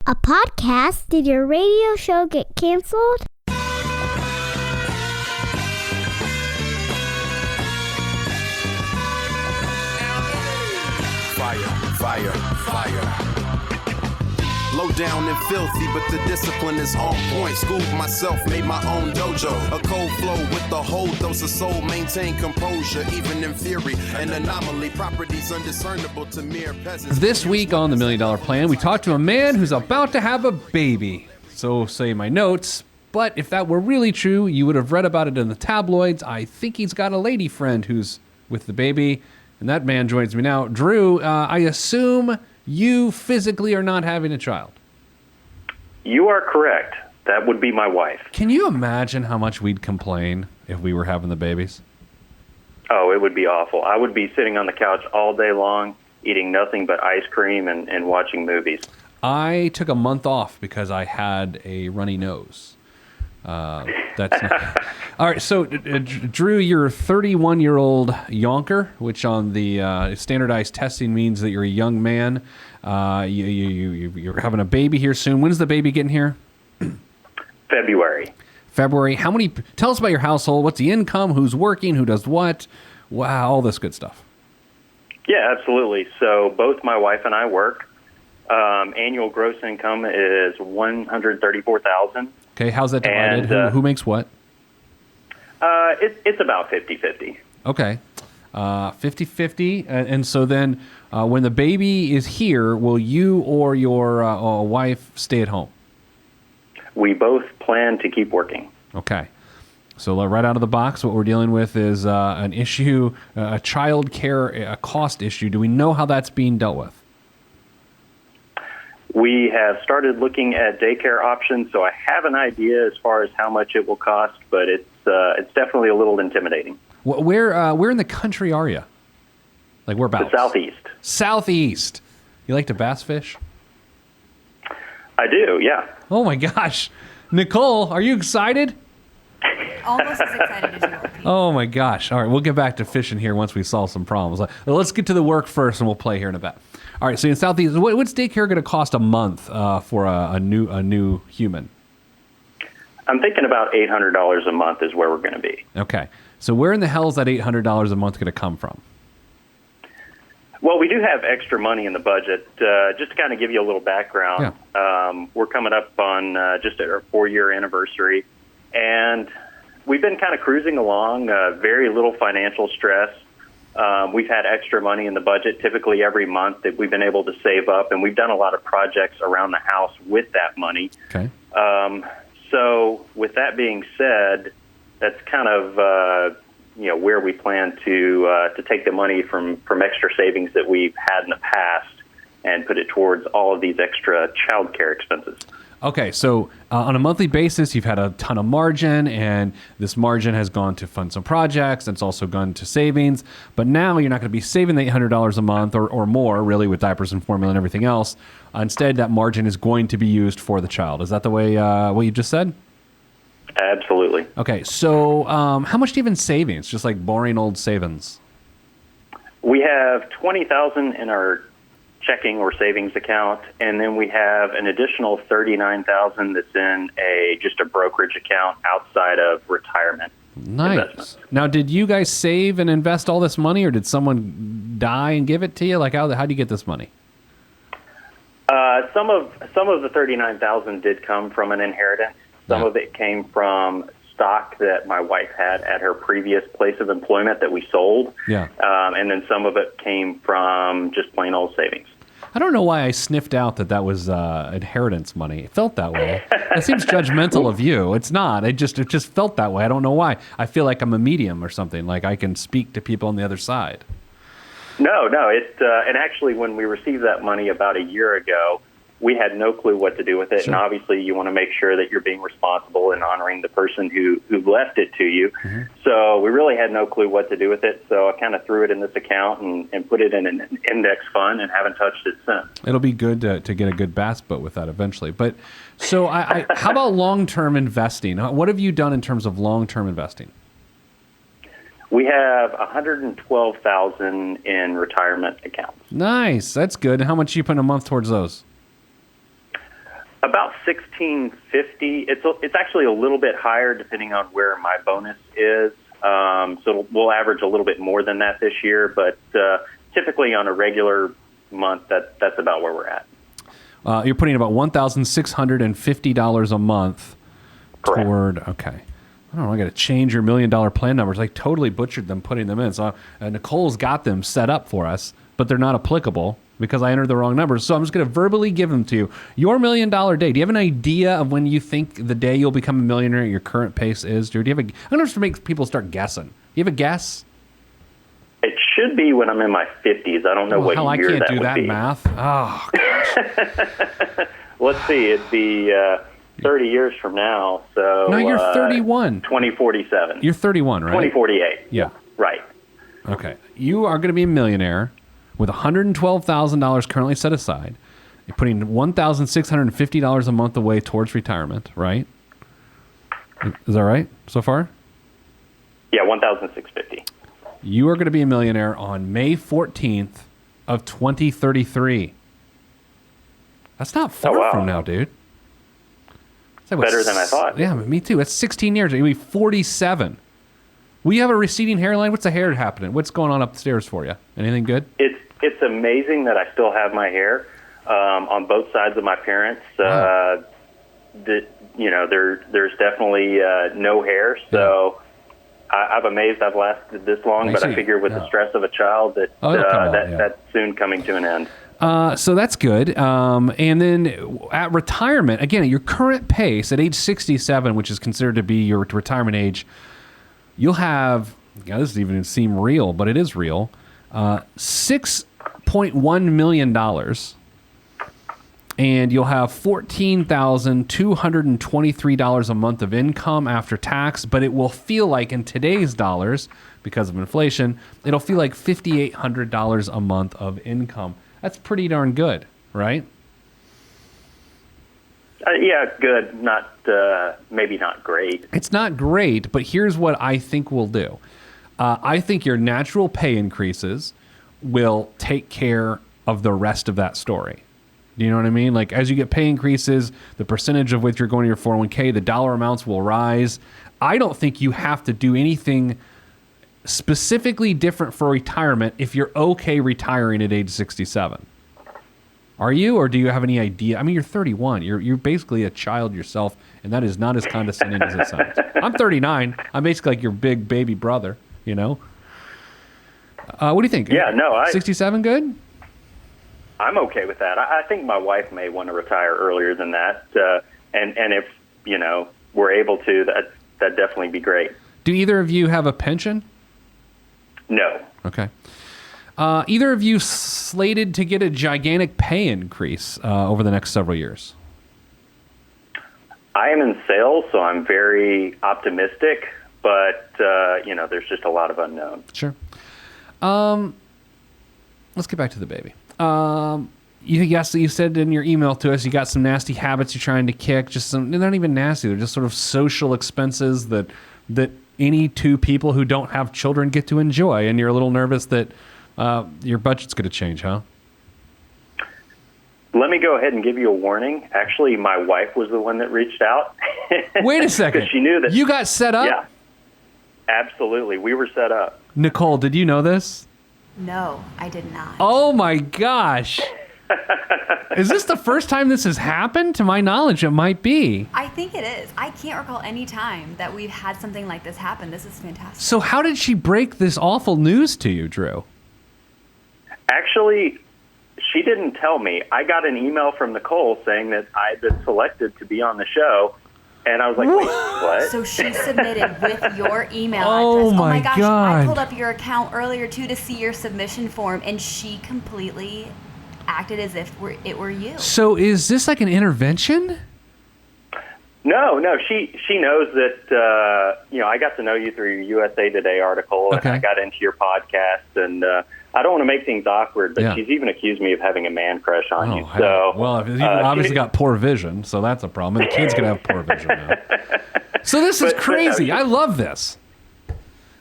A podcast? Did your radio show get canceled? Fire. Low down and filthy, but the discipline is on point. Schooled myself, made my own dojo. A cold flow with the whole dose of soul. Maintain composure, even in theory. An anomaly, properties undiscernible to mere peasants. This week on The $1 Million Plan, we talked to a man who's about to have a baby. So say my notes. But if that were really true, you would have read about it in the tabloids. I think he's got a lady friend who's with the baby. And that man joins me now. Drew, I assume you physically are not having a child. You are correct. That would be my wife. Can you imagine how much we'd complain if we were having the babies? Oh, it would be awful. I would be sitting on the couch all day long, eating nothing but ice cream and watching movies. I took a month off because I had a runny nose. That's not... All right, so Drew, you're a 31-year-old yonker, which on the standardized testing means that you're a young man. You're having a baby here soon. When's the baby getting here? February. How many? Tell us about your household. What's the income? Who's working? Who does what? Wow, all this good stuff. Yeah, absolutely. So both my wife and I work. Annual gross income is $134,000. Okay, how's that divided? And, who makes what? It's about 50-50. Okay, 50-50. And so then when the baby is here, will you or your wife stay at home? We both plan to keep working. Okay. So right out of the box, what we're dealing with is an issue, a child care cost issue. Do we know how that's being dealt with? We have started looking at daycare options, so I have an idea as far as how much it will cost, but it's definitely a little intimidating. Where in the country are you? Like whereabouts? The southeast. Southeast. You like to bass fish? I do, yeah. Oh my gosh. Nicole, are you excited? Almost as excited as you are. Oh my gosh. All right, we'll get back to fishing here once we solve some problems. Let's get to the work first and we'll play here in a bit. All right, so in Southeast, what's daycare going to cost a month for a new human? I'm thinking about $800 a month is where we're going to be. Okay. So where in the hell is that $800 a month going to come from? Well, we do have extra money in the budget. Just to kind of give you a little background, we're coming up on just our 4-year anniversary, and we've been kind of cruising along, very little financial stress. We've had extra money in the budget typically every month that we've been able to save up, and we've done a lot of projects around the house with that money. Okay. So with that being said, that's kind of where we plan to take the money from extra savings that we've had in the past and put it towards all of these extra child care expenses. Okay, so on a monthly basis, you've had a ton of margin, and this margin has gone to fund some projects, and it's also gone to savings. But now you're not going to be saving the $800 a month or more, really, with diapers and formula and everything else. Instead, that margin is going to be used for the child. Is that the way what you just said? Absolutely. Okay, so how much do you have in savings? Just like boring old savings. We have $20,000 in our checking or savings account, and then we have an additional $39,000 that's in just a brokerage account outside of retirement. Nice. Now, did you guys save and invest all this money, or did someone die and give it to you? Like, how do you get this money? Some of the $39,000 did come from an inheritance. Some of it came from stock that my wife had at her previous place of employment that we sold. Yeah. And then some of it came from just plain old savings. I don't know why I sniffed out that was inheritance money. It felt that way. That seems judgmental of you. It's not. It just felt that way. I don't know why. I feel like I'm a medium or something. Like I can speak to people on the other side. No. And actually, when we received that money about a year ago, we had no clue what to do with it. Sure. And obviously, you want to make sure that you're being responsible and honoring the person who left it to you. Mm-hmm. So we really had no clue what to do with it. So I kind of threw it in this account and put it in an index fund and haven't touched it since. It'll be good to get a good bass boat with that eventually. But so how about long-term investing? What have you done in terms of long-term investing? We have $112,000 in retirement accounts. Nice. That's good. How much are you putting a month towards those? About $1,650. It's actually a little bit higher depending on where my bonus is. So we'll average a little bit more than that this year, but typically on a regular month, that's about where we're at. You're putting about $1,650 a month Correct. toward. Okay. I don't know. I got to change your $1 million plan numbers. I totally butchered them putting them in. So Nicole's got them set up for us, but they're not applicable because I entered the wrong numbers. So I'm just going to verbally give them to you. Your $1 million day. Do you have an idea of when you think the day you'll become a millionaire at your current pace is? Do you have a? I'm going to make people start guessing. Do you have a guess? It should be when I'm in my 50s. I don't know what hell, year I can't that do would that be. math. Oh, gosh. Let's see. It'd be 30 years from now. So No, you're 31. 2047. You're 31, right? 2048. Yeah. Right. Okay. You are going to be a millionaire with $112,000 currently set aside. You're putting $1,650 a month away towards retirement, right? Is that right so far? Yeah, 1,650. You are going to be a millionaire on May 14th of 2033. That's not far wow. from now, dude. It's like, what, Better than I thought. Yeah, me too. That's 16 years. You'll be 47. Will you have a receding hairline? What's the hair happening? What's going on upstairs for you? Anything good? It's amazing that I still have my hair on both sides of my parents. Wow. There's definitely no hair, so I'm amazed I've lasted this long. But I figure with the stress of a child that's soon coming to an end. So that's good. And then at retirement, again, at your current pace, at age 67, which is considered to be your retirement age, you'll have, this doesn't even seem real, but it is real, $6.1 million. And you'll have $14,223 a month of income after tax, but it will feel like in today's dollars, because of inflation, it'll feel like $5,800 a month of income. That's pretty darn good, right? Yeah, good. Not maybe not great. It's not great, but here's what I think we'll do. I think your natural pay increases will take care of the rest of that story. Do you know what I mean? Like, as you get pay increases, the percentage of which you're going to your 401k, the dollar amounts will rise. I don't think you have to do anything specifically different for retirement if you're okay retiring at age 67. Are you, or do you have any idea? I mean, you're 31. You're basically a child yourself, and that is not as condescending as it sounds. I'm 39. I'm basically like your big baby brother, you know? What do you think? Yeah, no, 67 good? I'm okay with that. I think my wife may want to retire earlier than that, and if we're able to, that'd definitely be great. Do either of you have a pension? No. Okay. Either of you slated to get a gigantic pay increase over the next several years? I am in sales, so I'm very optimistic, but there's just a lot of unknown. Sure. Let's get back to the baby. You said in your email to us you got some nasty habits you're trying to kick. They're not even nasty. They're just sort of social expenses that any two people who don't have children get to enjoy. And you're a little nervous that your budget's going to change, huh? Let me go ahead and give you a warning. Actually, my wife was the one that reached out. Wait a second. 'Cause she knew that you got set up? Yeah, absolutely. We were set up. Nicole, did you know this? No, I did not. Oh my gosh. Is this the first time this has happened? To my knowledge, it might be. I think it is. I can't recall any time that we've had something like this happen. This is fantastic. So how did she break this awful news to you, Drew? Actually, she didn't tell me. I got an email from Nicole saying that I had been selected to be on the show, and I was like, wait, what? So she submitted with your email Oh address. my gosh, God. I pulled up your account earlier, too, to see your submission form, and she completely acted as if it were you. So is this like an intervention? No, she knows that, I got to know you through your USA Today article, Okay. and I got into your podcast, and I don't want to make things awkward, but Yeah. she's even accused me of having a man crush on you. Hey. So, Well, you've obviously got poor vision, so that's a problem. And the kid's going to have poor vision now. So this is But no, crazy. I love this.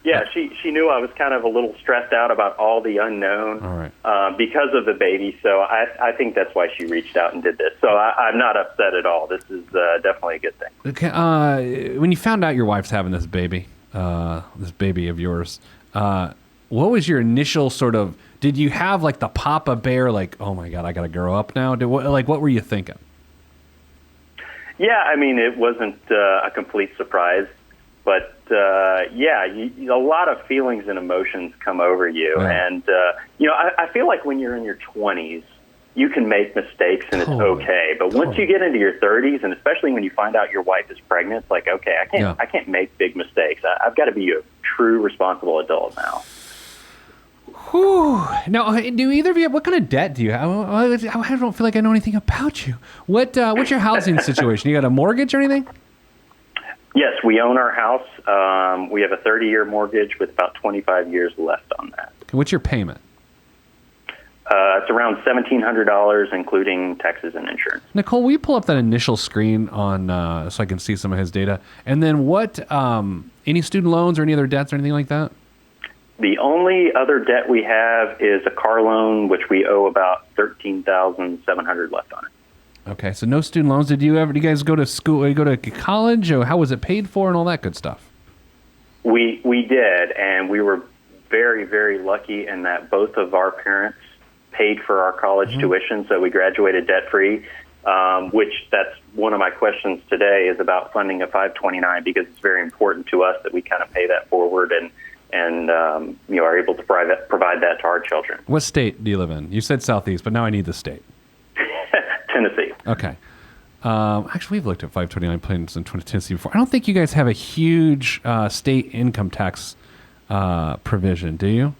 Yeah, she knew I was kind of a little stressed out about all the unknown because of the baby. So I think that's why she reached out and did this. So I'm not upset at all. This is definitely a good thing. Okay, when you found out your wife's having this baby of yours, what was your initial sort of? Did you have like the Papa Bear, like, oh my God, I got to grow up now? What were you thinking? Yeah, I mean, it wasn't a complete surprise. But, a lot of feelings and emotions come over you. Yeah. And, I feel like when you're in your 20s, you can make mistakes and it's okay. But once you get into your 30s, and especially when you find out your wife is pregnant, it's like, okay, I can't make big mistakes. I've got to be a true responsible adult now. Whew. Now, do either of you, what kind of debt do you have? I don't feel like I know anything about you. What's your housing situation? You got a mortgage or anything? Yes, we own our house. We have a 30-year mortgage with about 25 years left on that. What's your payment? It's around $1,700, including taxes and insurance. Nicole, will you pull up that initial screen on so I can see some of his data? And then what? Any student loans or any other debts or anything like that? The only other debt we have is a car loan, which we owe about $13,700 left on it. Okay, so no student loans. Do you guys go to school? Go to college? Or how was it paid for and all that good stuff? We did, and we were very, very lucky in that both of our parents paid for our college tuition, so we graduated debt-free, which that's one of my questions today is about funding a 529 because it's very important to us that we kind of pay that forward and are able to provide that to our children. What state do you live in? You said Southeast, but now I need the state. Tennessee. Okay. Actually, we've looked at 529 plans in Tennessee before. I don't think you guys have a huge state income tax provision, do you?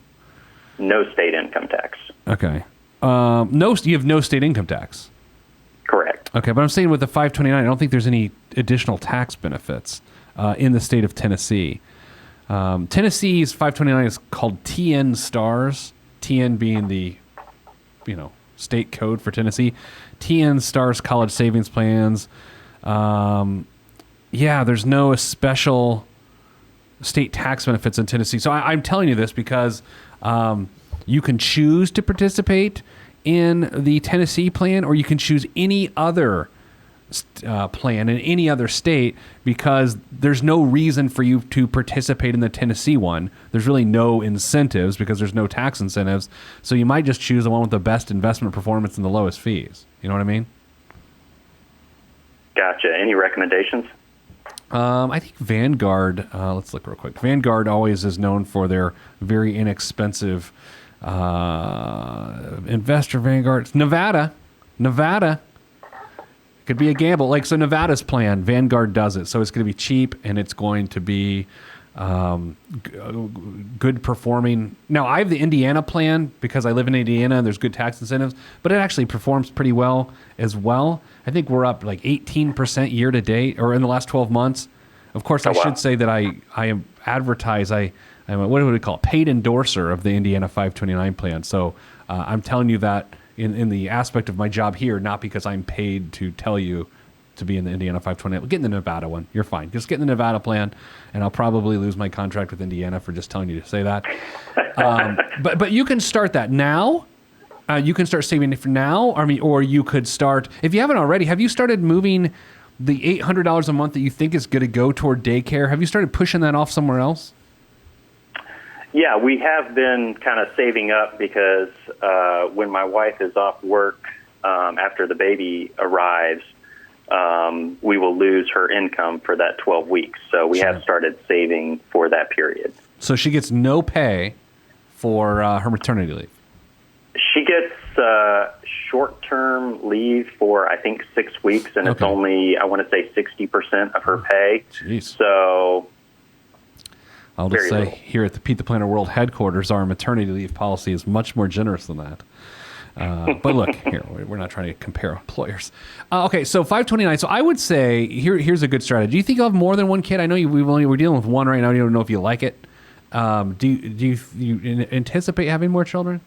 No state income tax. Okay. You have no state income tax. Correct. Okay, but I'm saying with the 529, I don't think there's any additional tax benefits in the state of Tennessee. Tennessee's 529 is called TN Stars. TN being the, state code for Tennessee. TN Stars College Savings Plans. There's no special state tax benefits in Tennessee. So I'm telling you this because you can choose to participate in the Tennessee plan, or you can choose any other plan in any other state because there's no reason for you to participate in the Tennessee one. There's really no incentives because there's no tax incentives. So you might just choose the one with the best investment performance and the lowest fees. You know what I mean? Gotcha. Any recommendations? I think Vanguard, let's look real quick. Vanguard always is known for their very inexpensive investor Vanguard. Nevada. Could be a gamble. So Nevada's plan, Vanguard does it. So it's going to be cheap and it's going to be good performing. Now, I have the Indiana plan because I live in Indiana and there's good tax incentives, but it actually performs pretty well as well. I think we're up like 18% year to date or in the last 12 months. Of course, I should say that I am advertise. I'm what do we call it? Paid endorser of the Indiana 529 plan. So I'm telling you that in the aspect of my job here, not because I'm paid to tell you to be in the Indiana 528. Get in the Nevada one. You're fine. Just get in the Nevada plan, and I'll probably lose my contract with Indiana for just telling you to say that. But you can start that now. You can start saving it for now. Or you could start, if you haven't already, have you started moving the $800 a month that you think is going to go toward daycare? Have you started pushing that off somewhere else? Yeah, we have been kind of saving up because when my wife is off work after the baby arrives, we will lose her income for that 12 weeks. So we have started saving for that period. So she gets no pay for her maternity leave? She gets short-term leave for, I think, 6 weeks, and it's only, I want to say, 60% of her pay. Jeez. So I'll just say here at the Pete the Planner World headquarters, our maternity leave policy is much more generous than that. But look, here, we're not trying to compare employers. Okay, so 529. So I would say here's a good strategy. Do you think you'll have more than one kid? I know we're dealing with one right now. You don't know if you like it. Do you anticipate having more children?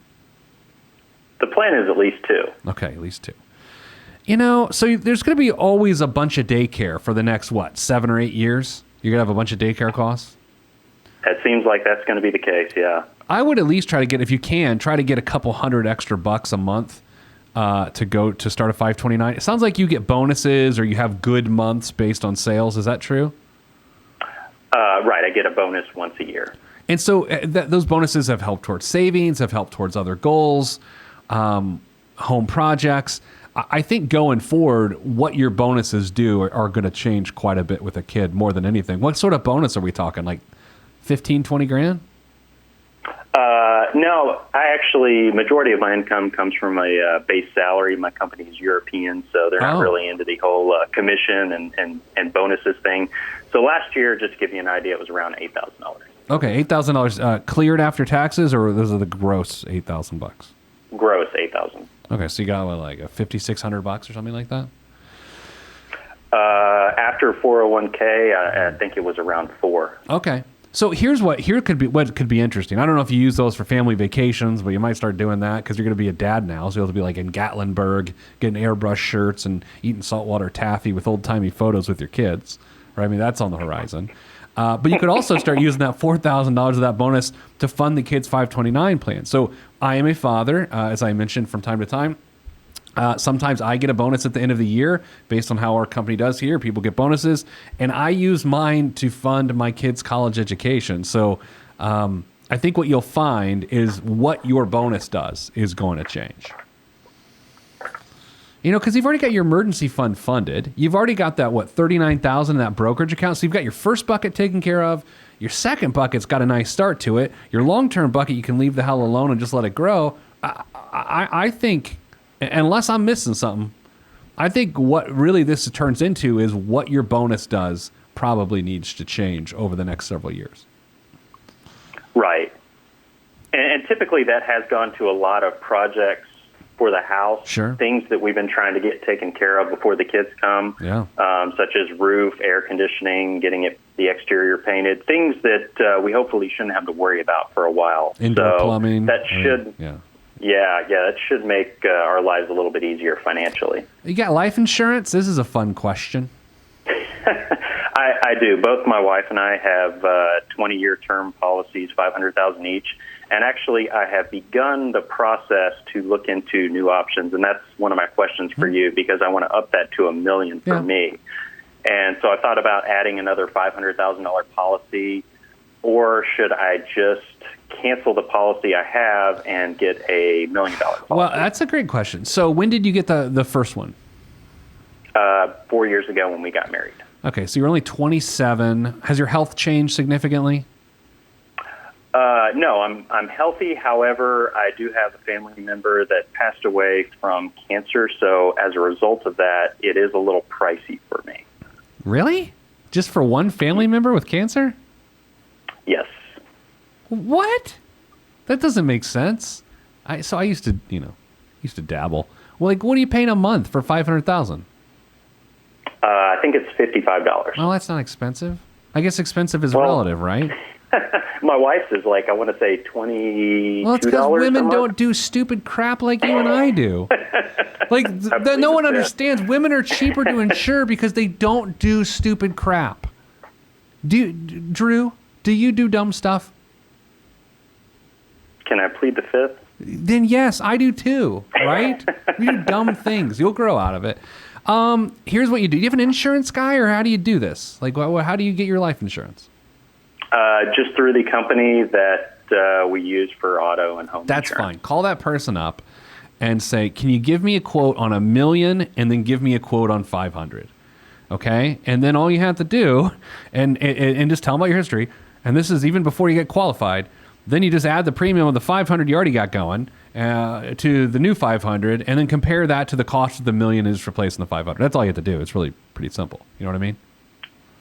The plan is at least 2. Okay, at least 2. So there's going to be always a bunch of daycare for the next, 7 or 8 years? You're going to have a bunch of daycare costs? It seems like that's going to be the case, yeah. I would at least try to get, if you can, try to get a couple $100 extra a month to start a 529. It sounds like you get bonuses or you have good months based on sales. Is that true? Right. I get a bonus once a year. And so those bonuses have helped towards savings, have helped towards other goals, home projects. I think going forward, what your bonuses do are going to change quite a bit with a kid more than anything. What sort of bonus are we talking? Like 15, 20 grand? No, majority of my income comes from a base salary. My company is European, so they're not really into the whole commission and bonuses thing. So last year, just to give you an idea, it was around $8,000. Okay, $8,000 cleared after taxes, or those are the gross $8,000? Gross $8,000. Okay, so you got like a $5,600 or something like that. After 401k, I think it was around $4,000. Okay. So what could be interesting. I don't know if you use those for family vacations, but you might start doing that because you're going to be a dad now. So you'll have to be like in Gatlinburg, getting airbrush shirts and eating saltwater taffy with old timey photos with your kids. Right? I mean, that's on the horizon. But you could also start using that $4,000 of that bonus to fund the kids' 529 plan. So I am a father, as I mentioned from time to time. Sometimes I get a bonus at the end of the year based on how our company does here. People get bonuses, and I use mine to fund my kids' college education. So I think what you'll find is what your bonus does is going to change. You know, because you've already got your emergency fund funded. You've already got that, $39,000 in that brokerage account. So you've got your first bucket taken care of. Your second bucket's got a nice start to it. Your long-term bucket, you can leave the hell alone and just let it grow. I think, unless I'm missing something, I think what really this turns into is what your bonus does probably needs to change over the next several years. Right. And typically that has gone to a lot of projects for the house, sure. Things that we've been trying to get taken care of before the kids come, such as roof, air conditioning, getting the exterior painted, things that we hopefully shouldn't have to worry about for a while. Indoor plumbing. That should, that should make our lives a little bit easier financially. You got life insurance? This is a fun question. I do. Both my wife and I have 20-year term policies, $500,000 each. And actually, I have begun the process to look into new options, and that's one of my questions for you because I want to up that to $1 million for me. And so I thought about adding another $500,000 policy, or should I just cancel the policy I have and get a $1 million policy? Well, that's a great question. So when did you get the first one? 4 years ago when we got married. Okay, so you're only 27. Has your health changed significantly? No, I'm healthy. However, I do have a family member that passed away from cancer. So as a result of that, it is a little pricey for me. Really? Just for one family member with cancer? Yes. What? That doesn't make sense. I used to dabble. Well, like, what are you paying a month for $500,000? I think it's $55. Well, that's not expensive. I guess expensive is relative, right? My wife's is like, I want to say $22. Well, it's because women don't do stupid crap like you and I do. Like, no one understands. Women are cheaper to insure because they don't do stupid crap. Drew, do you do dumb stuff? Can I plead the fifth? Then yes, I do too, right? You do dumb things. You'll grow out of it. Here's what you do. Do you have an insurance guy, or how do you do this? Like, how do you get your life insurance? Just through the company that we use for auto and home That's insurance. fine. Call that person up and say, can you give me a quote on $1 million and then give me a quote on 500? Okay? And then all you have to do, and just tell them about your history, and this is even before you get qualified, then you just add the premium of the 500 you already got going to the new 500, and then compare that to the cost of the $1 million is replacing the 500. That's all you have to do. It's really pretty simple. You know what I mean?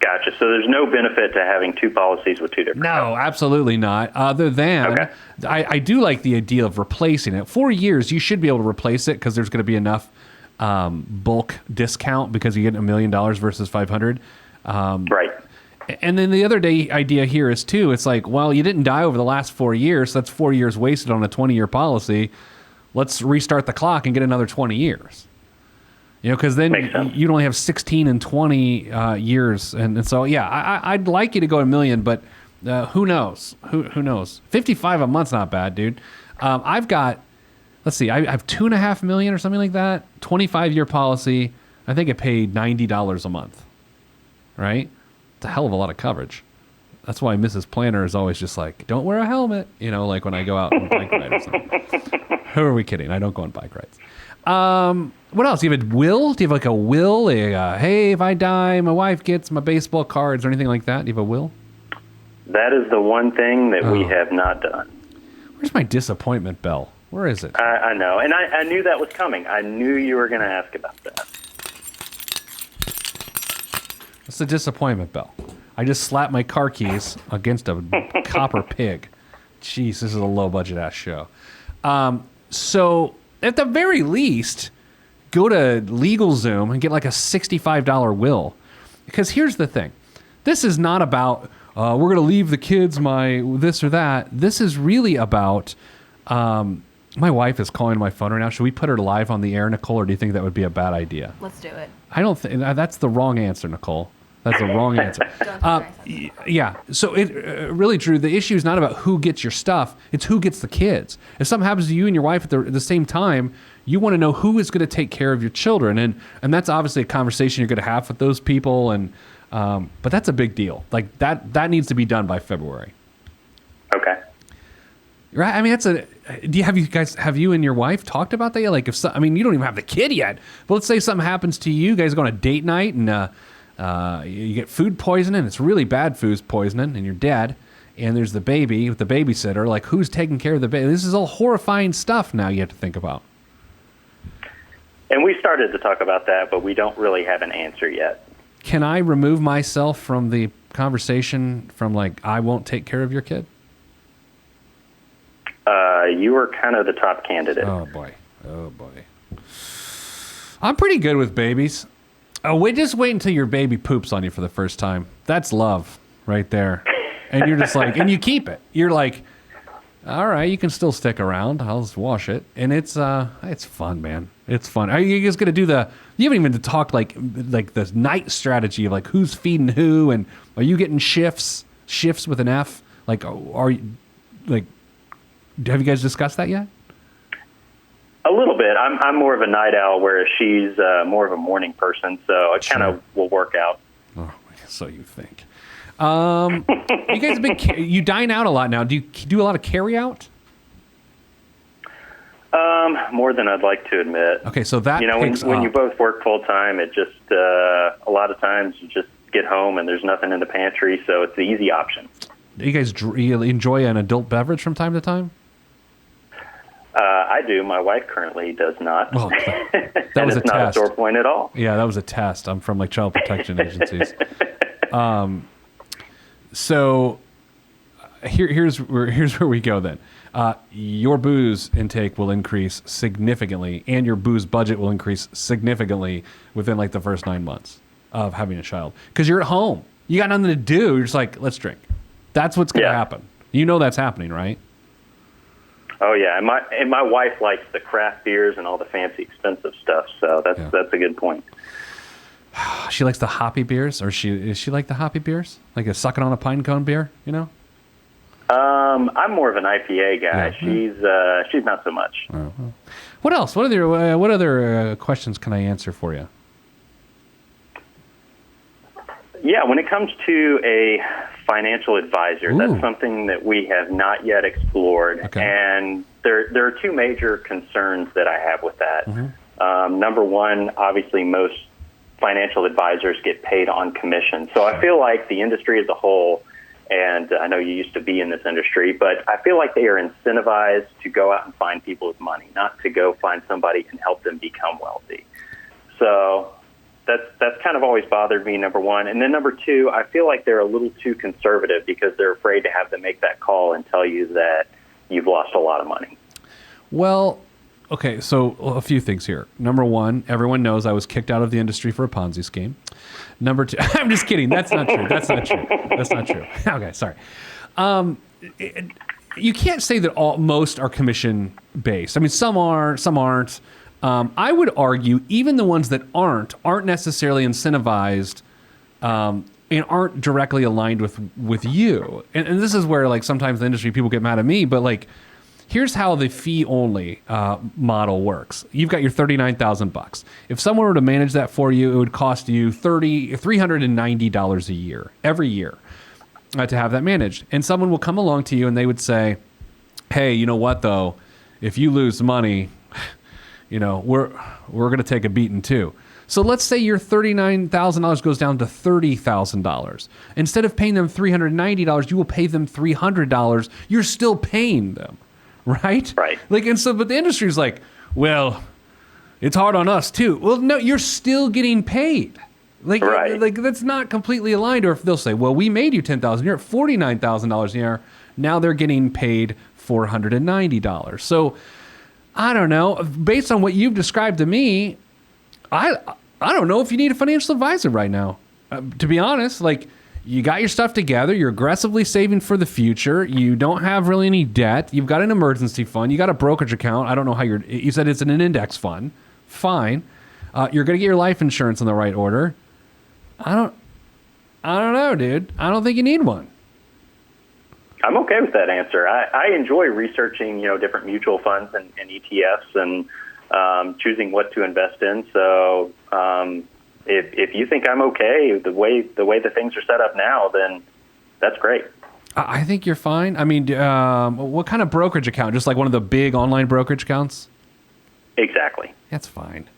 Gotcha. So there's no benefit to having two policies with two different No, absolutely not. Other than, I do like the idea of replacing it. 4 years, you should be able to replace it because there's going to be enough bulk discount because you get $1 million versus 500. Right. And then the other idea here is, too, it's like, well, you didn't die over the last 4 years. So that's 4 years wasted on a 20-year policy. Let's restart the clock and get another 20 years. You know, because then you'd only have 16 and 20 years. And so, yeah, I'd like you to go $1 million, but Who knows? Who knows? 55 a month's not bad, dude. I've got, let's see, I have $2.5 million or something like that. 25-year policy. I think I paid $90 a month. Right? It's a hell of a lot of coverage. That's why Mrs. Planner is always just like, don't wear a helmet. You know, like when I go out on a bike ride or something. Who are we kidding? I don't go on bike rides. What else? Do you have a will? Do you have like a will? Hey, if I die, my wife gets my baseball cards or anything like that? Do you have a will? That is the one thing that we have not done. Where's my disappointment bell? Where is it? I know, and I knew that was coming. I knew you were going to ask about that. It's the disappointment bell. I just slapped my car keys against a copper pig. Jeez, this is a low-budget ass show. So, at the very least, go to LegalZoom and get like a $65 will. Because here's the thing. This is not about, we're going to leave the kids my this or that. This is really about, my wife is calling my phone right now. Should we put her live on the air, Nicole, or do you think that would be a bad idea? Let's do it. I don't think, that's the wrong answer, Nicole. That's the wrong answer. Yeah. So it really, Drew, the issue is not about who gets your stuff. It's who gets the kids. If something happens to you and your wife at the same time, you want to know who is going to take care of your children. And that's obviously a conversation you're going to have with those people. And but that's a big deal. Like that needs to be done by February. Okay. Right. I mean, have you and your wife talked about that? Like you don't even have the kid yet, but let's say something happens to you guys go on a date night and, you get food poisoning. It's really bad food poisoning, and you're dead. And there's the baby with the babysitter. Like, who's taking care of the baby? This is all horrifying stuff. Now you have to think about. And we started to talk about that, but we don't really have an answer yet. Can I remove myself from the conversation? From like, I won't take care of your kid. You were kind of the top candidate. Oh boy. I'm pretty good with babies. Oh, just wait until your baby poops on you for the first time. That's love right there. And you're just like, and you keep it. You're like, all right, you can still stick around. I'll just wash it. And it's fun, man. It's fun. Are you guys going to do you haven't even talked like the night strategy of like who's feeding who, and are you getting shifts with an F? Like, are you, like, have you guys discussed that yet? A little bit. I'm more of a night owl, whereas she's more of a morning person, so it kind of will work out. Oh, so you think. You guys you dine out a lot now. Do you do a lot of carry out? More than I'd like to admit. Okay, so that when you both work full time, it just a lot of times you just get home and there's nothing in the pantry, so it's the easy option. Do you guys enjoy an adult beverage from time to time? I do. My wife currently does not. Well, that and was it's not a sore point at all. Yeah, that was a test. I'm from like child protection agencies. So here's where we go then. Your booze intake will increase significantly, and your booze budget will increase significantly within like the first 9 months of having a child. Because you're at home. You got nothing to do. You're just like, let's drink. That's what's going to happen. You know that's happening, right? Oh yeah, and my wife likes the craft beers and all the fancy, expensive stuff. So that's a good point. She likes the hoppy beers, or is she like the hoppy beers, like a sucking on a pine cone beer? You know. I'm more of an IPA guy. Yeah. She's not so much. Oh, well. What else? What other questions can I answer for you? Yeah, when it comes to a financial advisor, that's something that we have not yet explored. Okay. And there are two major concerns that I have with that. Mm-hmm. Number one, obviously most financial advisors get paid on commission. So I feel like the industry as a whole, and I know you used to be in this industry, but I feel like they are incentivized to go out and find people with money, not to go find somebody and help them become wealthy. So that's kind of always bothered me, number one. And then number two, I feel like they're a little too conservative because they're afraid to have to make that call and tell you that you've lost a lot of money. Well, okay, so a few things here. Number one, everyone knows I was kicked out of the industry for a Ponzi scheme. Number two, I'm just kidding. That's not true. That's not true. Okay, sorry. You can't say that most are commission based. I mean, some are, some aren't. I would argue even the ones that aren't necessarily incentivized and aren't directly aligned with you. And this is where like sometimes the industry people get mad at me, but like here's how the fee only model works. You've got your $39,000. If someone were to manage that for you, it would cost you $390 a year every year to have that managed. And someone will come along to you and they would say, hey, you know what though? If you lose money, you know, we're going to take a beating too. So let's say your $39,000 goes down to $30,000. Instead of paying them $390, you will pay them $300. You're still paying them, right? Right. Like, and so, but the industry's like, well, it's hard on us too. Well, no, you're still getting paid. Like, right. Like that's not completely aligned. Or if they'll say, well, we made you $10,000, you're at $49,000 a year. Now they're getting paid $490. So I don't know. Based on what you've described to me, I don't know if you need a financial advisor right now. To be honest, like you got your stuff together, you're aggressively saving for the future. You don't have really any debt. You've got an emergency fund. You got a brokerage account. I don't know how you said it's in an index fund. Fine. You're going to get your life insurance in the right order. I don't know, dude. I don't think you need one. I'm okay with that answer. I enjoy researching, different mutual funds and ETFs and choosing what to invest in. So if you think I'm okay the way the things are set up now, then that's great. I think you're fine. I mean, what kind of brokerage account? Just like one of the big online brokerage accounts? Exactly. That's fine.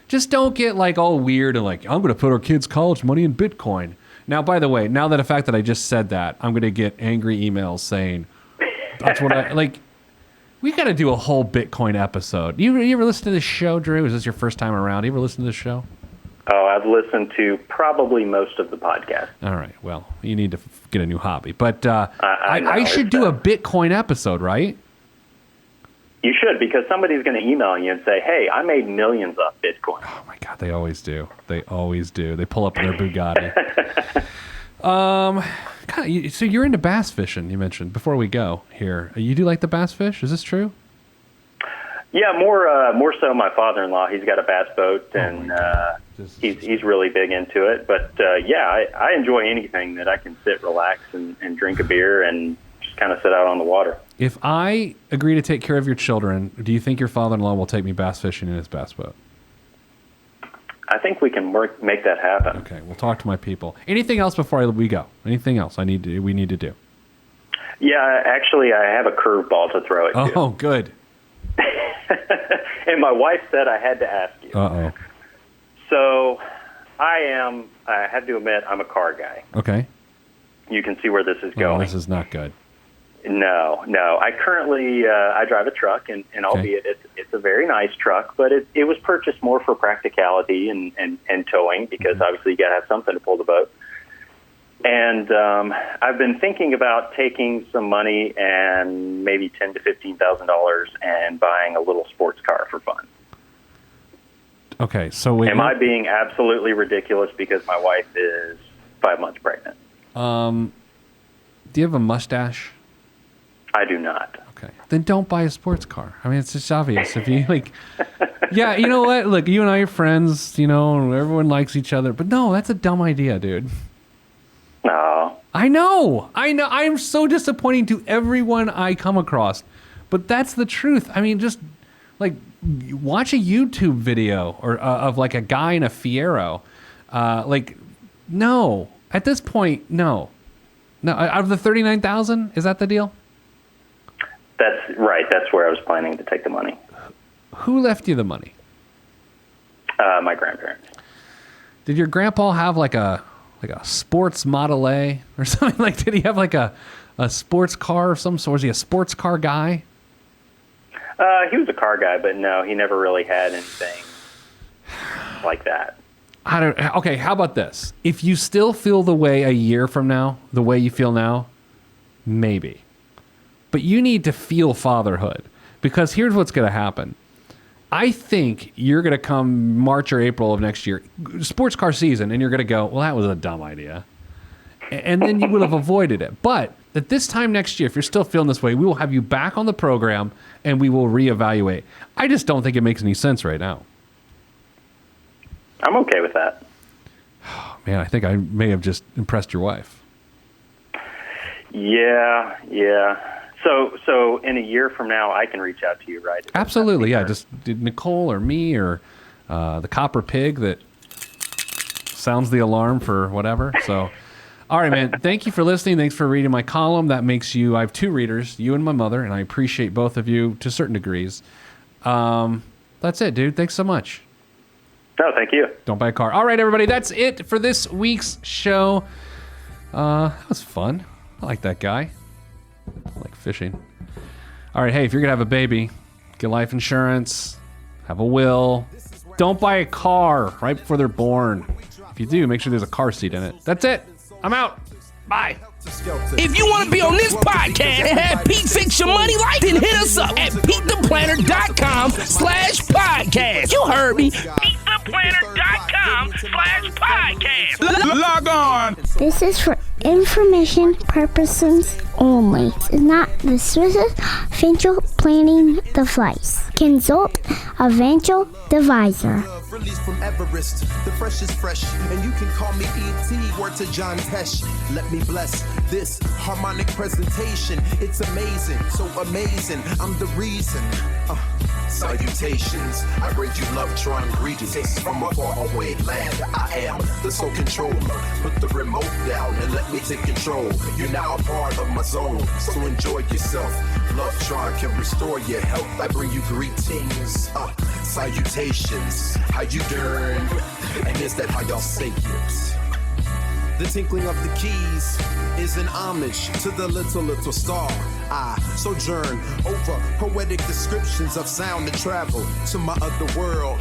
Just don't get like all weird and like, I'm going to put our kids' college money in Bitcoin. Now, by the way, now that the fact that I just said that, I'm going to get angry emails saying, that's what I like. We got to do a whole Bitcoin episode. You ever listen to this show, Drew? Is this your first time around? You ever listen to this show? Oh, I've listened to probably most of the podcast. All right. Well, you need to get a new hobby. But I know, I should do a Bitcoin episode, right? You should, because somebody's going to email you and say, hey, I made millions off Bitcoin. Oh, my God. They always do. They always do. They pull up their Bugatti. So you're into bass fishing, you mentioned, before we go here. You do like the bass fish? Is this true? Yeah, more so my father-in-law. He's got a bass boat, and he's really big into it. But, I enjoy anything that I can sit, relax, and drink a beer and just kind of sit out on the water. If I agree to take care of your children, do you think your father-in-law will take me bass fishing in his bass boat? I think we can make that happen. Okay, we'll talk to my people. Anything else before we go? Anything else we need to do? Yeah, actually, I have a curveball to throw at you. Oh, good. And my wife said I had to ask you. Uh-oh. So I have to admit, I'm a car guy. Okay. You can see where this is going. Oh, this is not good. No. I currently I drive a truck, and albeit it's a very nice truck, but it was purchased more for practicality and towing, because obviously you got to have something to pull the boat. And I've been thinking about taking some money and maybe $10,000 to $15,000 and buying a little sports car for fun. Okay, so am I being absolutely ridiculous because my wife is 5 months pregnant? Do you have a mustache? I do not. Okay. Then don't buy a sports car. I mean, it's just obvious. If you like, yeah, you know what? Look, you and I are friends, and everyone likes each other. But no, that's a dumb idea, dude. No. I know. I'm so disappointing to everyone I come across. But that's the truth. I mean, just like watch a YouTube video or of like a guy in a Fiero. No. At this point, no. No, out of the 39,000, is that the deal? That's right. That's where I was planning to take the money. Who left you the money? My grandparents. Did your grandpa have like a sports Model A or something? Like, did he have like a sports car of some sort? Was he a sports car guy? He was a car guy, but no, he never really had anything like that. Okay, how about this? If you still feel the way a year from now, the way you feel now, maybe. But you need to feel fatherhood, because here's what's going to happen. I think you're going to come March or April of next year, sports car season, and you're going to go, well, that was a dumb idea. And then you would have avoided it. But at this time next year, if you're still feeling this way, we will have you back on the program, and we will reevaluate. I just don't think it makes any sense right now. I'm okay with that. Oh, Man, I think I may have just impressed your wife. Yeah. So in a year from now, I can reach out to you, right? Absolutely, yeah. Just did Nicole or me or the copper pig that sounds the alarm for whatever. So, all right, man. Thank you for listening. Thanks for reading my column. That makes you. I have 2 readers, you and my mother, and I appreciate both of you to certain degrees. That's it, dude. Thanks so much. No, thank you. Don't buy a car. All right, everybody. That's it for this week's show. That was fun. I like that guy. I like fishing. All right, hey, if you're going to have a baby, get life insurance, have a will. Don't buy a car right before they're born. If you do, make sure there's a car seat in it. That's it. I'm out. Bye. If you want to be on this podcast and have Pete fix your money life, then hit us up at PeteThePlanner.com/podcast. You heard me. PeteThePlanner.com/podcast. Log on. This is for information purposes only. It's not the Swiss financial planning device. Consult a financial advisor. Released from Everest, the fresh is fresh, and you can call me E.T. Word to John Tesh. Let me bless this harmonic presentation. It's amazing, so amazing. I'm the reason. Salutations, I bring you love, Tron greetings from a faraway land. I am the sole controller. Put the remote down and let me take control. You're now a part of my zone, so enjoy yourself. Love Tron can restore your health. I bring you greetings, salutations. How you doing? And is that how y'all say it? The tinkling of the keys is an homage to the little star. I sojourn over poetic descriptions of sound and travel to my other world.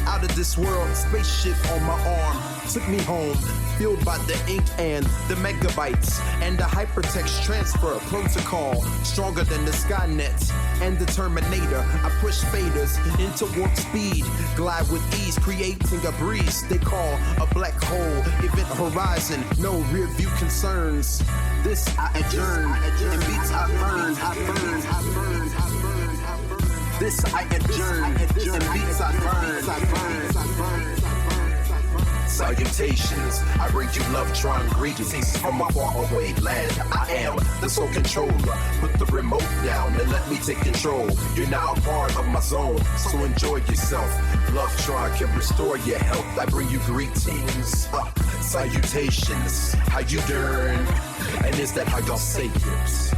Out of this world, spaceship on my arm took me home, fueled by the ink and the megabytes and the hypertext transfer protocol, stronger than the Skynet and the Terminator. I push faders into warp speed, glide with ease, creating a breeze they call a black hole. Event horizon, no rear view concerns. This I adjourn, and beats I burn. This I adjourn, and beats I burn. Salutations, I bring you love, Tron greetings from a faraway land. I am the sole controller. Put the remote down and let me take control. You're now a part of my zone, so enjoy yourself. Love Tron can restore your health. I bring you greetings, salutations. How you doing? And is that how y'all say it?